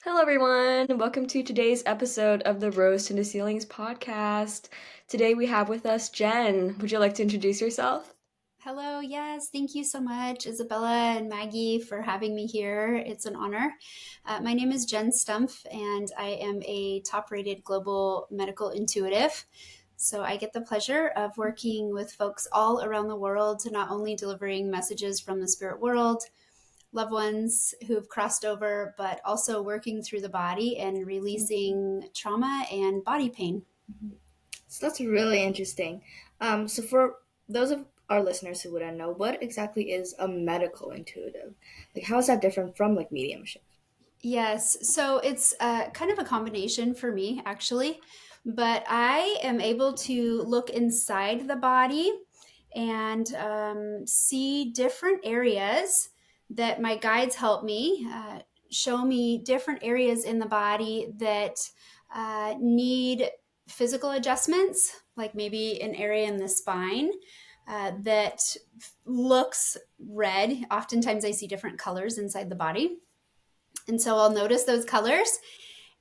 Hello, everyone. Welcome to today's episode of the Rose to the Ceilings podcast. Today we have with us Jen. Would you like to introduce yourself? Hello, yes, thank you so much, Isabella and Maggie, for having me here. It's an honor. My name is Jen Stumpf, and I am a top rated global medical intuitive. So I get the pleasure of working with folks all around the world, not only delivering messages from the spirit world, loved ones who've crossed over, but also working through the body and releasing trauma and body pain. Mhm. So that's really interesting. So for those of our listeners who wouldn't know, what exactly is a medical intuitive? Like, how is that different from like mediumship? Yes, so it's kind of a combination for me, actually. But I am able to look inside the body and see different areas that my guides help me show me different areas in the body that need physical adjustments, like maybe an area in the spine that looks red. Oftentimes, I see different colors inside the body, and so I'll notice those colors.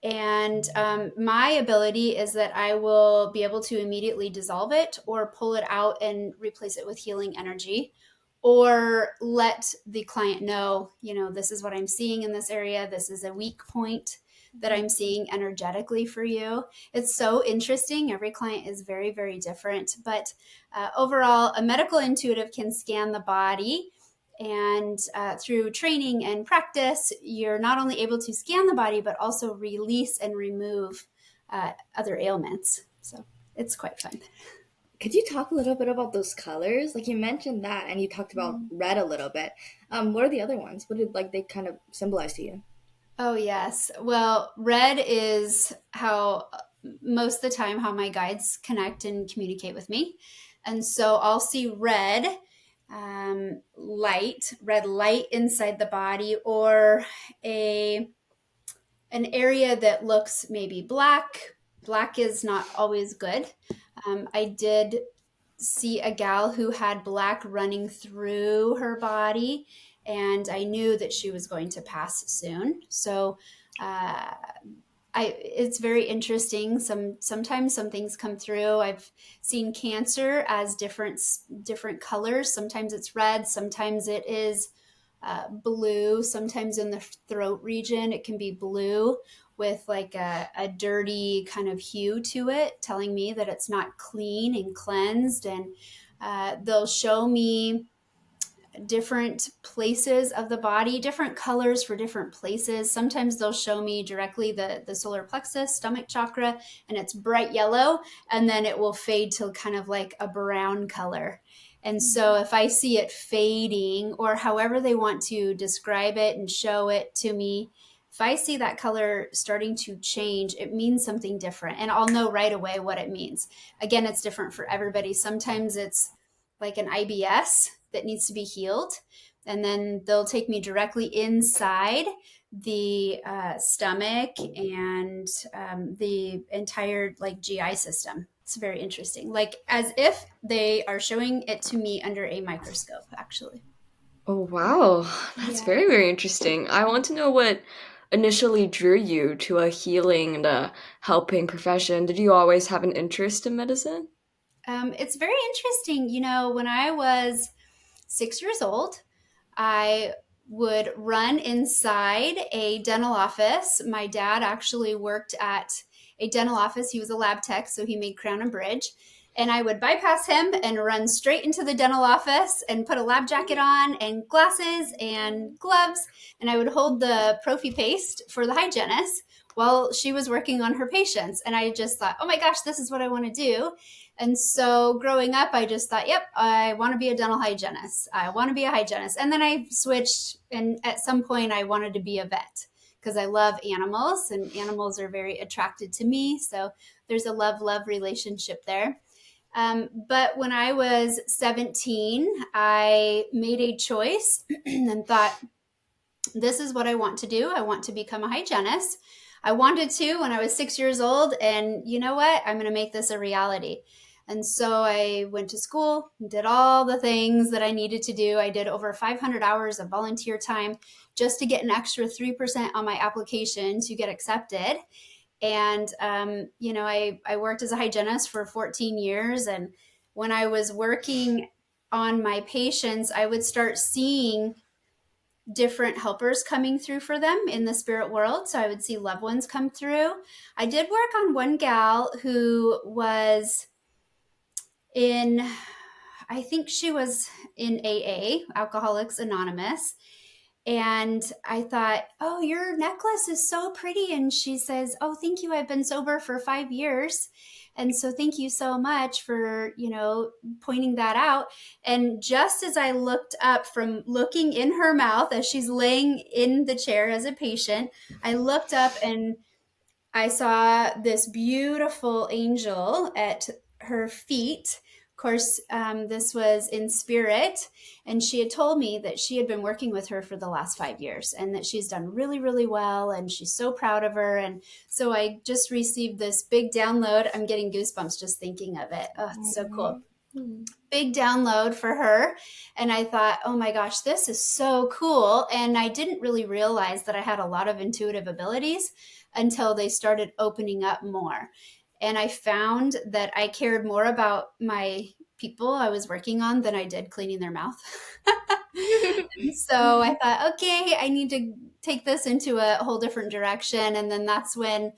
And my ability is that I will be able to immediately dissolve it or pull it out and replace it with healing energy, or let the client know, this is what I'm seeing in this area. This is a weak point that I'm seeing energetically for you. It's so interesting. Every client is very, very different. But overall, a medical intuitive can scan the body, and through training and practice, you're not only able to scan the body, but also release and remove other ailments. So it's quite fun. Could you talk a little bit about those colors? Like you mentioned that, and you talked about red a little bit. What are the other ones? What did like they kind of symbolize to you? Oh, yes. Well, red is how most of the time how my guides connect and communicate with me. And so I'll see red light inside the body, or a an area that looks maybe black. Black is not always good. I did see a gal who had black running through her body, and I knew that she was going to pass soon. So uh, it's very interesting. Sometimes some things come through. I've seen cancer as different colors. Sometimes it's red. Sometimes it is blue. Sometimes in the throat region, it can be blue with like a dirty kind of hue to it, telling me that it's not clean and cleansed. And they'll show me different places of the body, different colors for different places. Sometimes they'll show me directly the solar plexus, stomach chakra, and it's bright yellow, and then it will fade to kind of like a brown color. And so if I see it fading, or however they want to describe it and show it to me, if I see that color starting to change, it means something different. And I'll know right away what it means. Again, it's different for everybody. Sometimes it's like an IBS that needs to be healed. And then they'll take me directly inside the stomach and the entire like GI system. It's very interesting, like as if they are showing it to me under a microscope, actually. Oh, wow. That's Yeah. very, very interesting. I want to know what initially drew you to a healing and a helping profession. Did you always have an interest in medicine? It's very interesting. When I was 6 years old, I would run inside a dental office. My dad actually worked at a dental office. He was a lab tech, so he made Crown and Bridge. And I would bypass him and run straight into the dental office and put a lab jacket on and glasses and gloves. And I would hold the prophy paste for the hygienist while she was working on her patients. And I just thought, oh my gosh, this is what I want to do. And so growing up, I just thought, yep, I want to be a dental hygienist. I want to be a hygienist. And then I switched, and at some point, I wanted to be a vet because I love animals, and animals are very attracted to me. So there's a love relationship there. But when I was 17, I made a choice and thought, this is what I want to do. I want to become a hygienist. I wanted to when I was 6 years old. And you know what? I'm going to make this a reality. And so I went to school, did all the things that I needed to do. I did over 500 hours of volunteer time just to get an extra 3% on my application to get accepted. And, I worked as a hygienist for 14 years. And when I was working on my patients, I would start seeing different helpers coming through for them in the spirit world. So I would see loved ones come through. I did work on one gal who was in, I think she was in AA, Alcoholics Anonymous. And I thought, oh, your necklace is so pretty. And she says, oh, thank you. I've been sober for 5 years. And so thank you so much for, pointing that out. And just as I looked up from looking in her mouth as she's laying in the chair as a patient, I looked up and I saw this beautiful angel at her feet. Of course, this was in spirit. And she had told me that she had been working with her for the last 5 years and that she's done really, really well. And she's so proud of her. And so I just received this big download. I'm getting goosebumps just thinking of it. Oh, it's so cool. Big download for her. And I thought, oh my gosh, this is so cool. And I didn't really realize that I had a lot of intuitive abilities until they started opening up more. And I found that I cared more about my people I was working on than I did cleaning their mouth. So I thought, okay, I need to take this into a whole different direction. And then that's when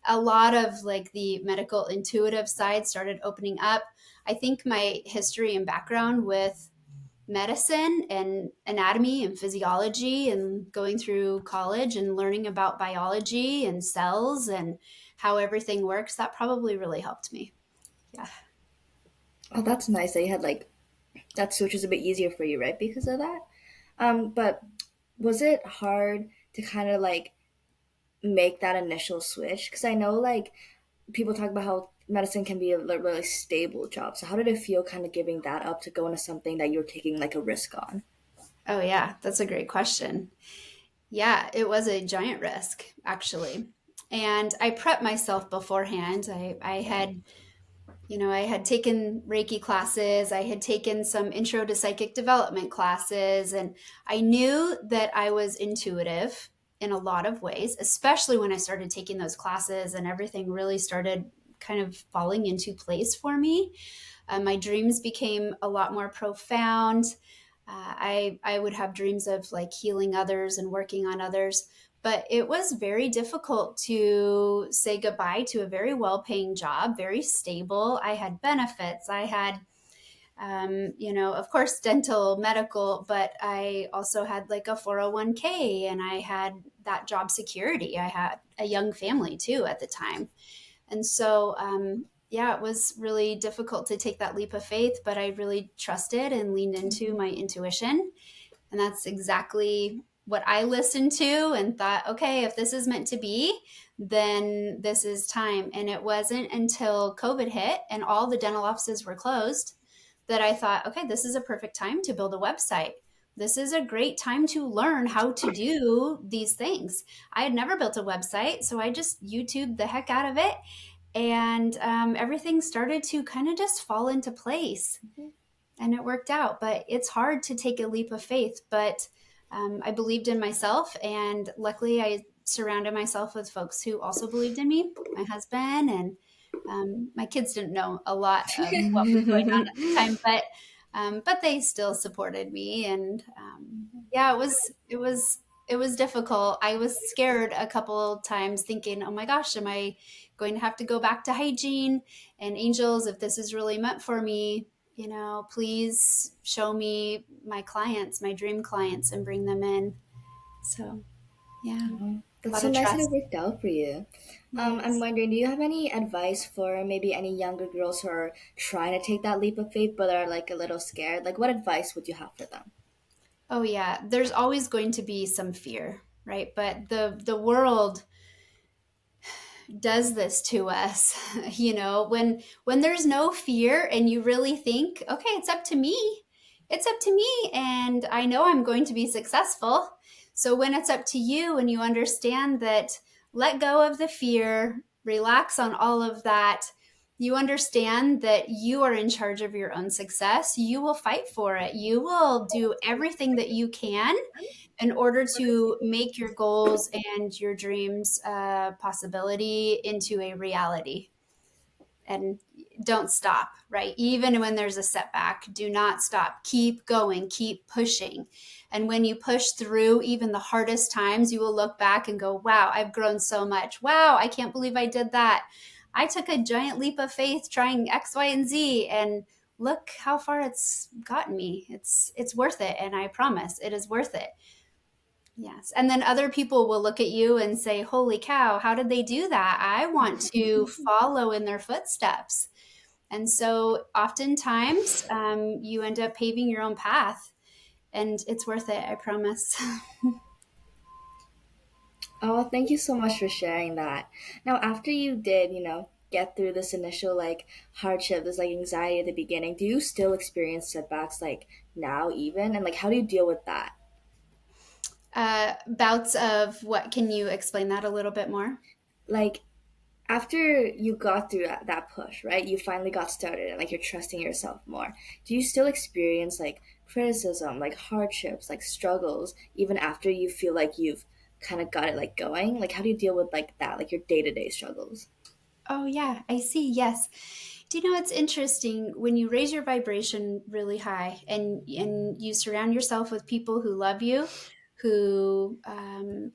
a lot of like the medical intuitive side started opening up. I think my history and background with medicine and anatomy and physiology and going through college and learning about biology and cells and how everything works, that probably really helped me. Yeah. Oh, that's nice that you had like that switch was a bit easier for you, right? Because of that. But was it hard to kind of like make that initial switch? Because I know like people talk about how medicine can be a really stable job. So how did it feel kind of giving that up to go into something that you're taking like a risk on? Oh, yeah. That's a great question. Yeah, it was a giant risk, actually. And I prepped myself beforehand. I had taken Reiki classes, I had taken some intro to psychic development classes, and I knew that I was intuitive in a lot of ways, especially when I started taking those classes and everything really started kind of falling into place for me. My dreams became a lot more profound. I would have dreams of like healing others and working on others, but it was very difficult to say goodbye to a very well paying job, very stable. I had benefits. I had, of course, dental, medical, but I also had like a 401k and I had that job security. I had a young family too at the time. And so, yeah, it was really difficult to take that leap of faith, but I really trusted and leaned into my intuition. And that's exactly what I listened to and thought, okay, if this is meant to be, then this is time. And it wasn't until COVID hit and all the dental offices were closed that I thought, okay, this is a perfect time to build a website. This is a great time to learn how to do these things. I had never built a website, so I just YouTubed the heck out of it. And everything started to kind of just fall into place and it worked out. But it's hard to take a leap of faith. But I believed in myself, and luckily, I surrounded myself with folks who also believed in me. My husband and my kids didn't know a lot of what was going on at the time, but they still supported me. And yeah, it was difficult. I was scared a couple times, thinking, "Oh my gosh, am I going to have to go back to hygiene and angels if this is really meant for me?" Please show me my clients, my dream clients, and bring them in. So, yeah, Oh, a that's lot so of nice that trust. it worked out for you. I'm Yes. wondering, do you have any advice for maybe any younger girls who are trying to take that leap of faith but are like a little scared? Like, what advice would you have for them? Oh, yeah. There's always going to be some fear, right? But the world does this to us. When there's no fear and you really think, okay, it's up to me. It's up to me and I know I'm going to be successful. So when it's up to you and you understand that, let go of the fear, relax on all of that, You understand that you are in charge of your own success. You will fight for it. You will do everything that you can in order to make your goals and your dreams a possibility into a reality. And don't stop, right? Even when there's a setback, do not stop. Keep going, keep pushing. And when you push through even the hardest times, you will look back and go, wow, I've grown so much. Wow, I can't believe I did that. I took a giant leap of faith trying X, Y, and Z, and look how far it's gotten me. It's worth it, and I promise it is worth it. Yes. And then other people will look at you and say, holy cow, how did they do that? I want to follow in their footsteps. And so oftentimes you end up paving your own path, and it's worth it, I promise. Oh, thank you so much for sharing that. Now, after you did, get through this initial like hardship, this like anxiety at the beginning, do you still experience setbacks like now even? And like how do you deal with that? Bouts of what? Can you explain that a little bit more? Like after you got through that push, right? You finally got started and like you're trusting yourself more. Do you still experience like criticism, like hardships, like struggles, even after you feel like you've kind of got it like going? Like how do you deal with like that, like your day-to-day struggles? Oh, yeah, I see. Yes. Do you know it's interesting when you raise your vibration really high and you surround yourself with people who love you, who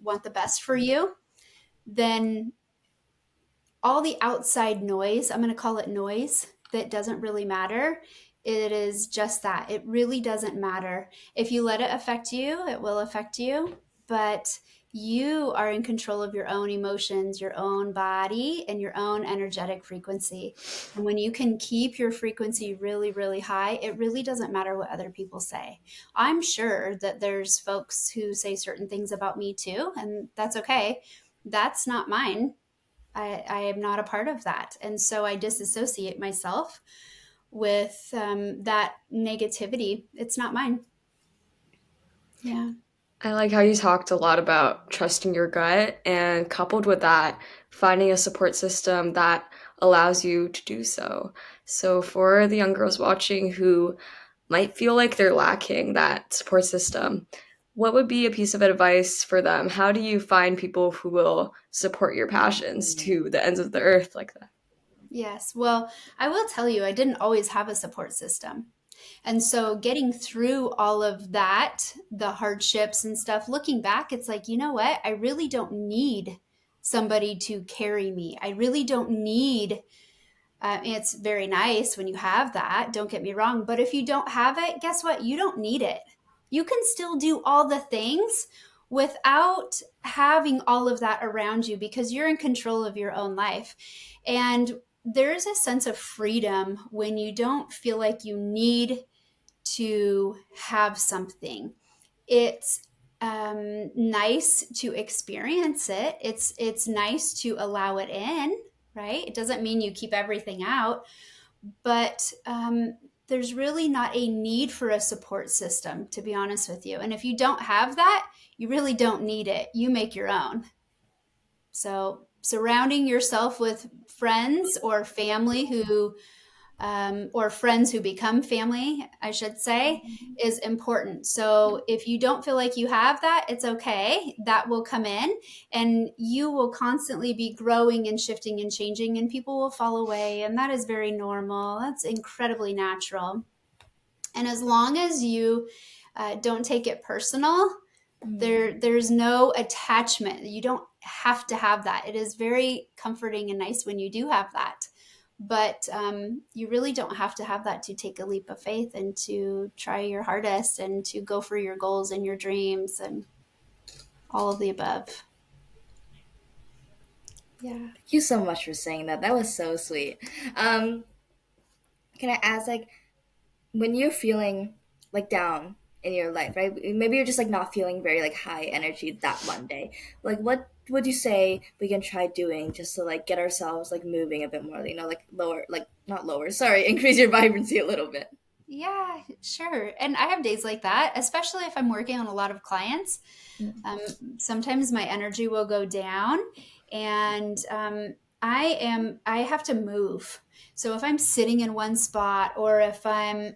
want the best for you, then all the outside noise, I'm going to call it noise, that doesn't really matter. It is just that. It really doesn't matter. If you let it affect you, it will affect you. But you are in control of your own emotions, your own body, and your own energetic frequency. And when you can keep your frequency really, really high, it really doesn't matter what other people say. I'm sure that there's folks who say certain things about me too, and that's okay. That's not mine. I am not a part of that. And so I disassociate myself with that negativity. It's not mine. Yeah. I like how you talked a lot about trusting your gut and coupled with that, finding a support system that allows you to do so. So, for the young girls watching who might feel like they're lacking that support system, what would be a piece of advice for them? How do you find people who will support your passions to the ends of the earth like that? Yes. Well, I will tell you, I didn't always have a support system. And so getting through all of that, the hardships and stuff, looking back, it's like, you know what? I really don't need somebody to carry me. I really don't need it's very nice when you have that, don't get me wrong. But if you don't have it, guess what? You don't need it. You can still do all the things without having all of that around you because you're in control of your own life. And there's a sense of freedom when you don't feel like you need to have something. It's nice to experience it. It's nice to allow it in, right? It doesn't mean you keep everything out, but there's really not a need for a support system, to be honest with you. And if you don't have that, you really don't need it. You make your own. So surrounding yourself with friends or family who or friends who become family, I should say, is important. So if you don't feel like you have that, it's okay. That will come in and you will constantly be growing and shifting and changing, and people will fall away. And that is very normal. That's incredibly natural. And as long as you don't take it personal, there's no attachment. You don't have to have that. It is very comforting and nice when you do have that, but you really don't have to have that to take a leap of faith and to try your hardest and to go for your goals and your dreams and all of the above. Yeah. Thank you so much for saying that. That was so sweet. Um, can I ask, like, when you're feeling like down in your life, right? Maybe you're just like not feeling very like high energy that one day. Like, what would you say we can try doing just to like get ourselves like moving a bit more? Like lower, like not lower. Sorry, increase your vibrancy a little bit. Yeah, sure. And I have days like that, especially if I'm working on a lot of clients. Mm. Um, Sometimes my energy will go down, and I have to move. So if I'm sitting in one spot or if I'm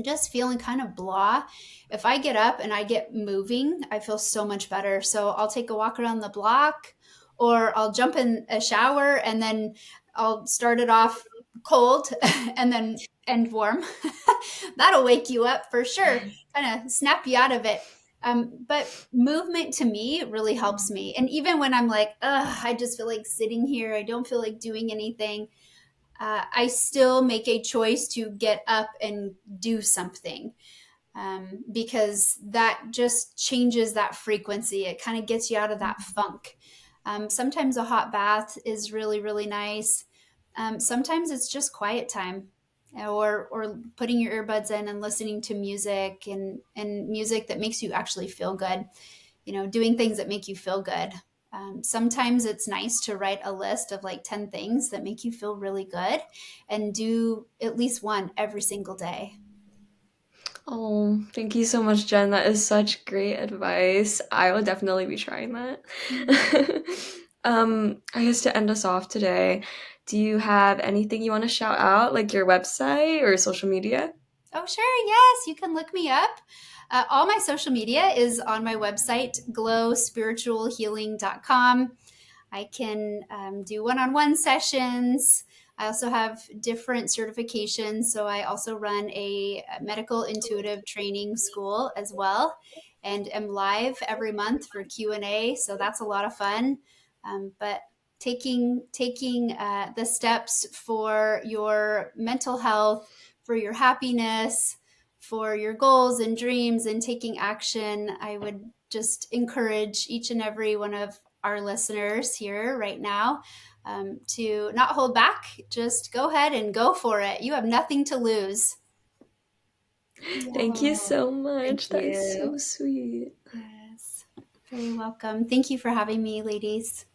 just feeling kind of blah, if I get up and I get moving, I feel so much better. So I'll take a walk around the block or I'll jump in a shower and then I'll start it off cold and then end warm. That'll wake you up for sure, kind of snap you out of it. But movement to me really helps me. And even when I'm like, ugh, I just feel like sitting here, I don't feel like doing anything, I still make a choice to get up and do something, because that just changes that frequency. It kind of gets you out of that funk. Sometimes a hot bath is really, really nice. Sometimes it's just quiet time, or putting your earbuds in and listening to music, and music that makes you actually feel good, doing things that make you feel good. Sometimes it's nice to write a list of like 10 things that make you feel really good and do at least one every single day. Oh, thank you so much, Jen. That is such great advice. I will definitely be trying that. I guess to end us off today, do you have anything you want to shout out, like your website or social media? Oh, sure. Yes, you can look me up. All my social media is on my website, glowspiritualhealing.com. I can do one on one sessions. I also have different certifications. So I also run a medical intuitive training school as well, and am live every month for Q&A. So that's a lot of fun. But taking the steps for your mental health, for your happiness, for your goals and dreams, and taking action, I would just encourage each and every one of our listeners here right now, to not hold back. Just go ahead and go for it. You have nothing to lose. Thank you Yeah. so Thank much. That is you. so sweet. Yes, very welcome. Thank you for having me, ladies.